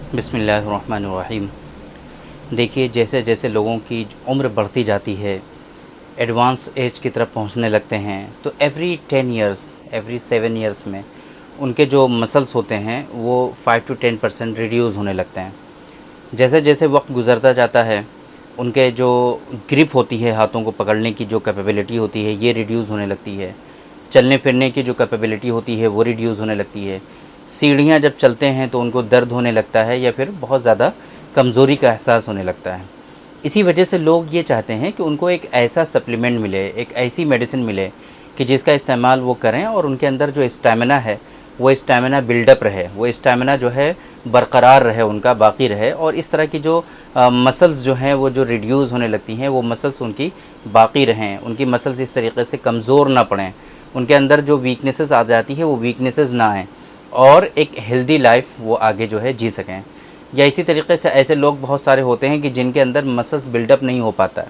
बिस्मिल्लाहिर्रहमानिर्रहीम। देखिए, जैसे जैसे लोगों की उम्र बढ़ती जाती है, एडवांस एज की तरफ पहुंचने लगते हैं, तो एवरी 10 इयर्स, एवरी 7 इयर्स में उनके जो मसल्स होते हैं वो 5 टू 10% रिड्यूस होने लगते हैं। जैसे जैसे वक्त गुज़रता जाता है, उनके जो ग्रिप होती है, हाथों को पकड़ने की जो कैपेबिलिटी होती है, ये रिड्यूस होने लगती है। चलने फिरने की जो कैपेबिलिटी होती है वो रिड्यूस होने लगती है। सीढ़ियाँ जब चलते हैं तो उनको दर्द होने लगता है या फिर बहुत ज़्यादा कमज़ोरी का एहसास होने लगता है। इसी वजह से लोग ये चाहते हैं कि उनको एक ऐसा सप्लीमेंट मिले, एक ऐसी मेडिसिन मिले कि जिसका इस्तेमाल वो करें और उनके अंदर जो स्टैमिना है वो स्टैमिना बिल्डअप रहे, वो स्टैमिना जो है बरकरार रहे, उनका बाकी रहे, और इस तरह की जो मसल्स जो हैं वो जो रिड्यूस होने लगती हैं वो मसल्स उनकी बाकी रहें, उनकी मसल्स इस तरीके से कमज़ोर ना पड़ें, उनके अंदर जो वीकनेसेस आ जाती है वो वीकनेसेस ना आएँ और एक हेल्दी लाइफ वो आगे जो है जी सकें। या इसी तरीके से ऐसे लोग बहुत सारे होते हैं कि जिनके अंदर मसल्स बिल्डअप नहीं हो पाता है।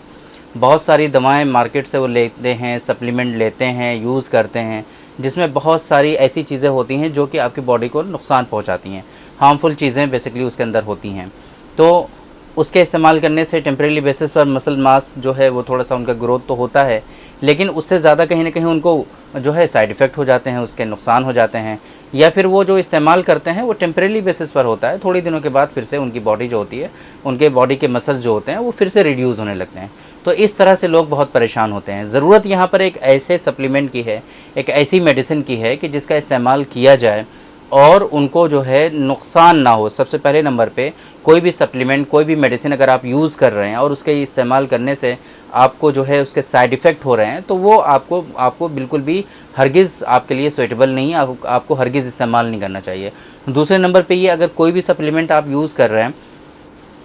बहुत सारी दवाएं मार्केट से वो लेते हैं, सप्लीमेंट लेते हैं, यूज़ करते हैं, जिसमें बहुत सारी ऐसी चीज़ें होती हैं जो कि आपकी बॉडी को नुकसान पहुंचाती हैं, हार्मफुल चीज़ें बेसिकली उसके अंदर होती हैं। तो उसके इस्तेमाल करने से टेम्परेरी बेसिस पर मसल मास जो है वो थोड़ा सा उनका ग्रोथ तो होता है, लेकिन उससे ज़्यादा कहीं ना कहीं उनको जो है साइड इफ़ेक्ट हो जाते हैं, उसके नुकसान हो जाते हैं, या फिर वो जो इस्तेमाल करते हैं वो टेम्परेरी बेसिस पर होता है। थोड़ी दिनों के बाद फिर से उनकी बॉडी जो होती है, उनके बॉडी के मसल्स जो होते हैं वो फिर से रिड्यूस होने लगते हैं। तो इस तरह से लोग बहुत परेशान होते हैं। ज़रूरत यहाँ पर एक ऐसे सप्लीमेंट की है, एक ऐसी मेडिसिन की है कि जिसका इस्तेमाल किया जाए और उनको जो है नुकसान ना हो। सबसे पहले नंबर पे कोई भी सप्लीमेंट, कोई भी मेडिसिन अगर आप यूज़ कर रहे हैं और उसके इस्तेमाल करने से आपको जो है उसके साइड इफ़ेक्ट हो रहे हैं, तो वो आपको बिल्कुल भी हरगिज़ आपके लिए सूटेबल नहीं है, आपको हरगिज़ इस्तेमाल नहीं करना चाहिए। दूसरे नंबर पे ये, अगर कोई भी सप्लीमेंट आप यूज़ कर रहे हैं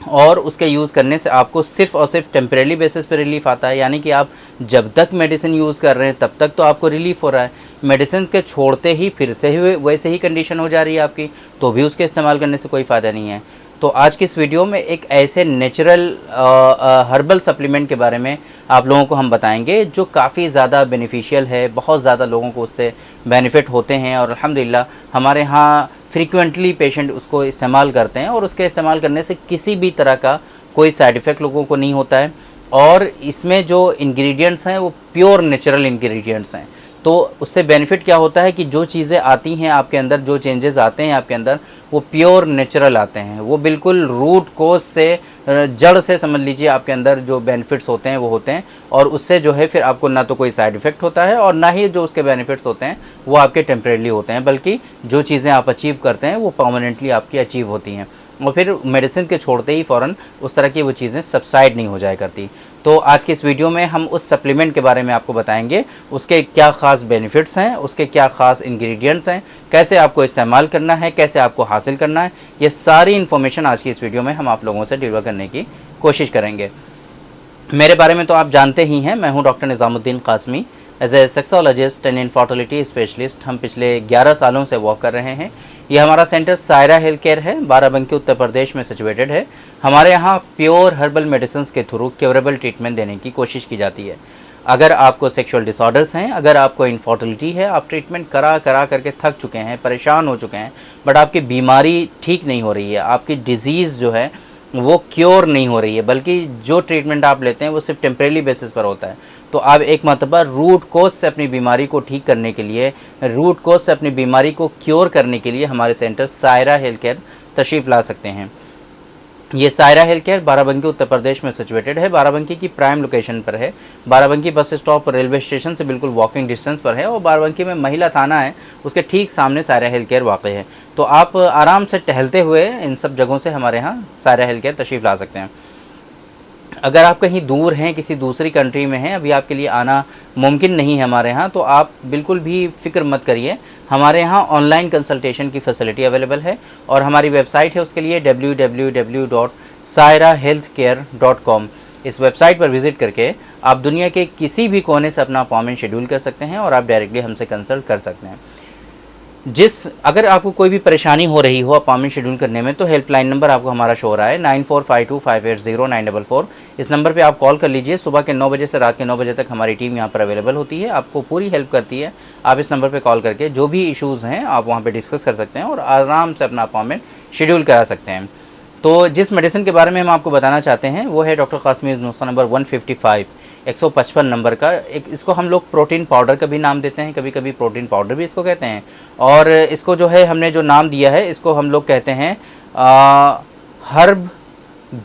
और उसके यूज़ करने से आपको सिर्फ़ और सिर्फ टेम्परेरी बेसिस पे रिलीफ़ आता है, यानी कि आप जब तक मेडिसिन यूज़ कर रहे हैं तब तक तो आपको रिलीफ़ हो रहा है, मेडिसिन के छोड़ते ही फिर से ही वैसे ही कंडीशन हो जा रही है आपकी, तो भी उसके इस्तेमाल करने से कोई फ़ायदा नहीं है। तो आज की इस वीडियो में एक ऐसे नेचुरल हर्बल सप्लीमेंट के बारे में आप लोगों को हम बताएंगे जो काफ़ी ज़्यादा बेनिफिशियल है, बहुत ज़्यादा लोगों को उससे बेनिफिट होते हैं और अल्हम्दुलिल्लाह हमारे यहाँ फ्रीक्वेंटली पेशेंट उसको इस्तेमाल करते हैं और उसके इस्तेमाल करने से किसी भी तरह का कोई साइड इफ़ेक्ट लोगों को नहीं होता है। और इसमें जो इंग्रेडिएंट्स हैं वो प्योर नेचुरल इंग्रेडिएंट्स हैं। तो उससे बेनिफिट क्या होता है कि जो चीज़ें आती हैं आपके अंदर, जो चेंजेस आते हैं आपके अंदर, वो प्योर नेचुरल आते हैं, वो बिल्कुल रूट कोज से, जड़ से समझ लीजिए आपके अंदर जो बेनिफिट्स होते हैं वो होते हैं, और उससे जो है फिर आपको ना तो कोई साइड इफ़ेक्ट होता है और ना ही जो उसके बेनिफिट्स होते हैं वो आपके टेम्परेरी होते हैं, बल्कि जो चीज़ें आप अचीव करते हैं वो परमानेंटली आपकी अचीव होती हैं और फिर मेडिसिन के छोड़ते ही फ़ौरन उस तरह की वो चीज़ें सबसाइड नहीं हो जाया करती। तो आज के इस वीडियो में हम उस सप्लीमेंट के बारे में आपको बताएंगे, उसके क्या ख़ास बेनिफिट्स हैं, उसके क्या ख़ास इंग्रेडिएंट्स हैं, कैसे आपको इस्तेमाल करना है, कैसे आपको हासिल करना है, ये सारी इन्फॉर्मेशन आज की इस वीडियो में हम आप लोगों से डिलीवर करने की कोशिश करेंगे। मेरे बारे में तो आप जानते ही हैं, मैं हूं doctor Nizamuddin Qasmi. As a sexologist and infertility specialist हम पिछले 11 सालों से वर्क कर रहे हैं। ये हमारा सेंटर सायरा हेल्थ केयर है, बाराबंकी उत्तर प्रदेश में सिचुएटेड है। हमारे यहाँ प्योर हर्बल मेडिसिन के थ्रू क्योरेबल ट्रीटमेंट देने की कोशिश की जाती है। अगर आपको सेक्सुअल डिसऑर्डर्स हैं, अगर आपको इनफर्टिलिटी है, आप ट्रीटमेंट करा करके थक चुके हैं, परेशान हो चुके हैं, बट आपकी बीमारी ठीक नहीं हो रही है, आपकी डिज़ीज़ जो है वो क्योर नहीं हो रही है, बल्कि जो ट्रीटमेंट आप लेते हैं वो सिर्फ टेम्परेरी बेसिस पर होता है, तो आप एक मरतबा रूट कोज से अपनी बीमारी को ठीक करने के लिए, रूट कोज से अपनी बीमारी को क्योर करने के लिए हमारे सेंटर सायरा हेल्थ केयर तशरीफ़ ला सकते हैं। ये सायरा हेल्थ केयर बाराबंकी उत्तर प्रदेश में सिचुएटेड है, बाराबंकी की प्राइम लोकेशन पर है। Barabanki bus stop railway station से बिल्कुल वॉकिंग डिस्टेंस पर है और बाराबंकी में महिला थाना है, उसके ठीक सामने सायरा हेल्थ केयर वाक़ है। तो आप आराम से टहलते हुए इन सब जगहों से हमारे यहाँ सायरा हेल्थ केयर तशरीफ़ ला सकते हैं। अगर आप कहीं दूर हैं, किसी दूसरी कंट्री में हैं, अभी आपके लिए आना मुमकिन नहीं है हमारे यहाँ, तो आप बिल्कुल भी फ़िक्र मत करिए। हमारे यहाँ ऑनलाइन कंसल्टेशन की फैसिलिटी अवेलेबल है और हमारी वेबसाइट है उसके लिए www.sairahealthcare.com। इस वेबसाइट पर विज़िट करके आप दुनिया के किसी भी कोने से अपना अपॉइंटमेंट शेड्यूल कर सकते हैं और आप डायरेक्टली हमसे कंसल्ट कर सकते हैं। अगर आपको कोई भी परेशानी हो रही हो अपॉइंटमेंट शेड्यूल करने में, तो हेल्पलाइन नंबर आपको हमारा शो हो रहा है 9452580944। इस नंबर पे आप कॉल कर लीजिए। सुबह के 9 बजे से रात के 9 बजे तक हमारी टीम यहाँ पर अवेलेबल होती है, आपको पूरी हेल्प करती है। आप इस नंबर पर कॉल करके जो भी इशूज़ हैं आप वहाँ पर डिस्कस कर सकते हैं और आराम से अपना अपॉइंटमेंट शेड्यूल करा सकते हैं। तो जिस मेडिसिन के बारे में हम आपको बताना चाहते हैं वो है डॉक्टर कासमीज़ नुस्खा नंबर 155, 155 नंबर का। एक इसको हम लोग प्रोटीन पाउडर का भी नाम देते हैं, कभी कभी प्रोटीन पाउडर भी इसको कहते हैं। और इसको जो है हमने जो नाम दिया है इसको हम लोग कहते हैं herb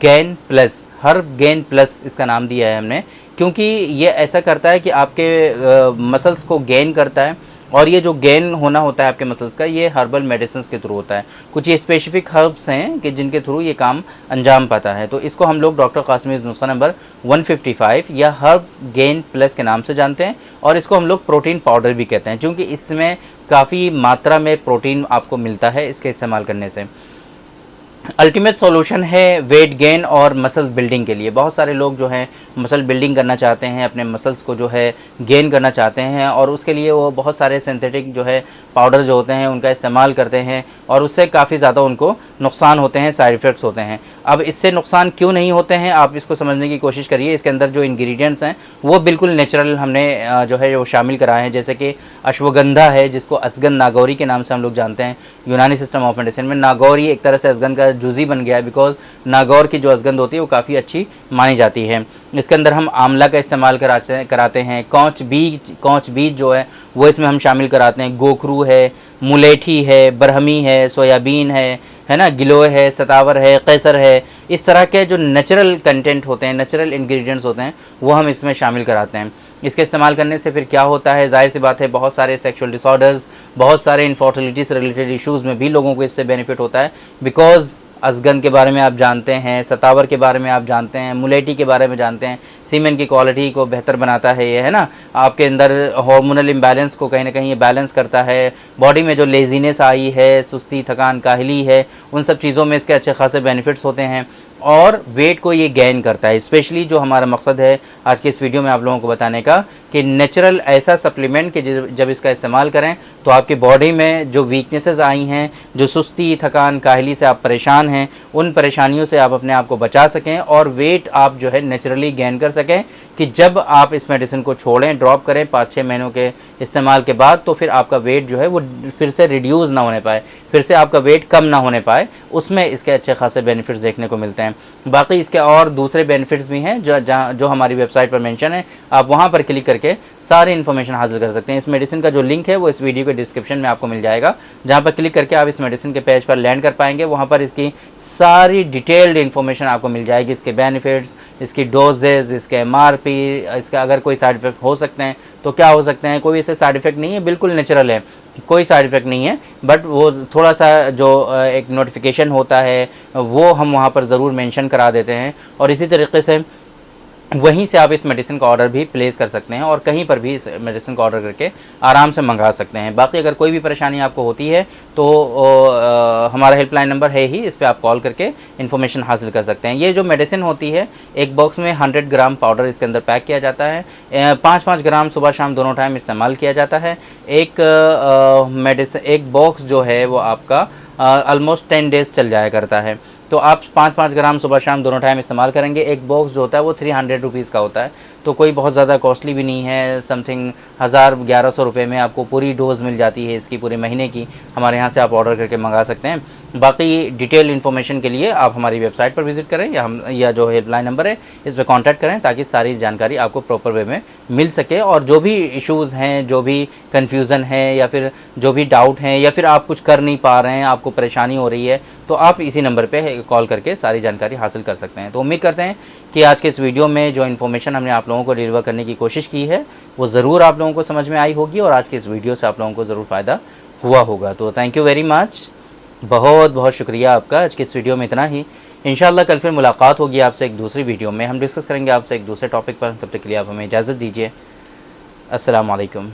gain plus. Herb gain plus इसका नाम दिया है हमने, क्योंकि ये ऐसा करता है कि आपके मसल्स को गेन करता है, और ये जो गेन होना होता है आपके मसल्स का, ये हर्बल मेडिसिन के थ्रू होता है। कुछ ये स्पेसिफिक हर्ब्स हैं कि जिनके थ्रू ये काम अंजाम पाता है। तो इसको हम लोग डॉक्टर कासमीज़ नुस्खा नंबर 155 या हर्ब गेन प्लस के नाम से जानते हैं, और इसको हम लोग प्रोटीन पाउडर भी कहते हैं, क्योंकि इसमें काफ़ी मात्रा में प्रोटीन आपको मिलता है इसके इस्तेमाल करने से। अल्टीमेट सॉल्यूशन है वेट गेन और मसल बिल्डिंग के लिए। बहुत सारे लोग जो हैं मसल बिल्डिंग करना चाहते हैं, अपने मसल्स को जो है गेन करना चाहते हैं, और उसके लिए वो बहुत सारे सिंथेटिक जो है पाउडर जो होते हैं उनका इस्तेमाल करते हैं, और उससे काफ़ी ज़्यादा उनको नुकसान होते हैं, साइड इफ़ेक्ट्स होते हैं। अब इससे नुकसान क्यों नहीं होते हैं आप इसको समझने की कोशिश करिए। इसके अंदर जो इंग्रेडिएंट्स हैं वो बिल्कुल नेचुरल हमने जो है वो शामिल कराए हैं, जैसे कि अश्वगंधा है, जिसको असगन नागौरी के नाम से हम लोग जानते हैं यूनानी सिस्टम ऑफ मेडिसिन में। नागौरी एक तरह से असगन का जुज़ी बन गया है, बिकॉज नागौर की जो असगंध होती है वो काफ़ी अच्छी मानी जाती है। इसके अंदर हम आंवला का इस्तेमाल कराते हैं। कौच बीज जो है वो इसमें हम शामिल कराते हैं। गोखरू है, मुलेठी है, बरहमी है, सोयाबीन है ना, गिलोय है, सतावर है, कैसर है। इस तरह के जो नेचुरल कंटेंट होते हैं, नेचुरल इंग्रेडिएंट्स होते हैं, वो हम इसमें शामिल कराते हैं। इसके इस्तेमाल करने से फिर क्या होता है, जाहिर सी बात है बहुत सारे सेक्सुअल डिसऑर्डर्स, बहुत सारे इनफर्टिलिटी से रिलेटेड इश्यूज़ में भी लोगों को इससे बेनिफिट होता है। बिकॉज असगन के बारे में आप जानते हैं, सतावर के बारे में आप जानते हैं, मुलेठी के बारे में जानते हैं, सीमेन की क्वालिटी को बेहतर बनाता है ये, है ना। आपके अंदर हार्मोनल इम्बैलेंस को कहीं ना कहीं ये बैलेंस करता है। बॉडी में जो लेजीनेस आई है, सुस्ती, थकान, काहली है, उन सब चीज़ों में इसके अच्छे खासे बेनिफिट्स होते हैं, और वेट को ये गेन करता है। स्पेशली जो हमारा मकसद है आज के इस वीडियो में आप लोगों को बताने का, कि नेचुरल ऐसा सप्लीमेंट कि जब इसका इस्तेमाल करें तो आपकी बॉडी में जो वीकनेसेस आई हैं, जो सुस्ती, थकान, काहली से आप परेशान हैं, उन परेशानियों से आप अपने आप को बचा सकें, और वेट आप जो है नेचुरली गेन कर सकें। कि जब आप इस मेडिसिन को छोड़ें, ड्रॉप करें 5-6 महीनों के इस्तेमाल के बाद, तो फिर आपका वेट जो है वो फिर से रिड्यूस ना होने पाए, फिर से आपका वेट कम ना होने पाए, उसमें इसके अच्छे खासे बेनिफिट्स देखने को मिलते हैं। बाकी इसके और दूसरे बेनिफिट्स भी हैं जो हमारी वेबसाइट पर मेंशन है, आप वहाँ पर क्लिक करके सारी इन्फॉर्मेशन हासिल कर सकते हैं। इस मेडिसिन का जो लिंक है वो इस वीडियो के डिस्क्रिप्शन में आपको मिल जाएगा, जहाँ पर क्लिक करके आप इस मेडिसिन के पेज पर लैंड कर पाएंगे। वहाँ पर इसकी सारी डिटेल्ड इन्फॉर्मेशन आपको मिल जाएगी, इसके बेनिफिट्स, इसकी डोजेज, इसके MRP, इसका अगर कोई साइड इफ़ेक्ट हो सकते हैं तो क्या हो सकते हैं। कोई ऐसे साइड इफ़ेक्ट नहीं है, बिल्कुल नेचुरल है, कोई साइड इफ़ेक्ट नहीं है, बट वो थोड़ा सा जो एक नोटिफिकेशन होता है वो हम वहाँ पर ज़रूर मेंशन करा देते हैं। और इसी तरीके से वहीं से आप इस मेडिसिन का ऑर्डर भी प्लेस कर सकते हैं, और कहीं पर भी इस मेडिसिन का ऑर्डर करके आराम से मंगा सकते हैं। बाकी अगर कोई भी परेशानी आपको होती है तो हमारा हेल्पलाइन नंबर है ही, इस पर आप कॉल करके इन्फॉर्मेशन हासिल कर सकते हैं। ये जो मेडिसिन होती है, एक बॉक्स में 100 ग्राम पाउडर इसके अंदर पैक किया जाता है। 5-5 ग्राम सुबह शाम दोनों टाइम इस्तेमाल किया जाता है। एक बॉक्स जो है वो आपका ऑलमोस्ट 10 डेज़ चल जाया करता है। तो आप 5-5 ग्राम सुबह शाम दोनों टाइम इस्तेमाल करेंगे। एक बॉक्स जो होता है वो 300 रुपीज़ का होता है, तो कोई बहुत ज़्यादा कॉस्टली भी नहीं है। समथिंग 1000-1100 रुपये में आपको पूरी डोज़ मिल जाती है इसकी, पूरे महीने की। हमारे यहाँ से आप ऑर्डर करके मंगा सकते हैं। बाकी डिटेल इन्फॉर्मेशन के लिए आप हमारी वेबसाइट पर विजिट करें, या जो हेल्पलाइन नंबर है इस पर कॉन्टैक्ट करें, ताकि सारी जानकारी आपको प्रॉपर वे में मिल सके। और जो भी इश्यूज़ हैं, जो भी कन्फ्यूज़न है, या फिर जो भी डाउट हैं, या फिर आप कुछ कर नहीं पा रहे हैं, आपको परेशानी हो रही है, तो आप इसी नंबर पे कॉल करके सारी जानकारी हासिल कर सकते हैं। तो उम्मीद करते हैं कि आज के इस वीडियो में जो इन्फॉर्मेशन हमने आप लोगों को डिलीवर करने की कोशिश की है वो ज़रूर आप लोगों को समझ में आई होगी, और आज के इस वीडियो से आप लोगों को ज़रूर फ़ायदा हुआ होगा। तो थैंक यू वेरी मच, बहुत बहुत शुक्रिया आपका। आज के इस वीडियो में इतना ही। इंशाल्लाह कल फिर मुलाकात होगी आपसे एक दूसरी वीडियो में, हम डिस्कस करेंगे आपसे एक दूसरे टॉपिक पर। तब तक के लिए आप हमें इजाज़त दीजिए। अस्सलाम वालेकुम।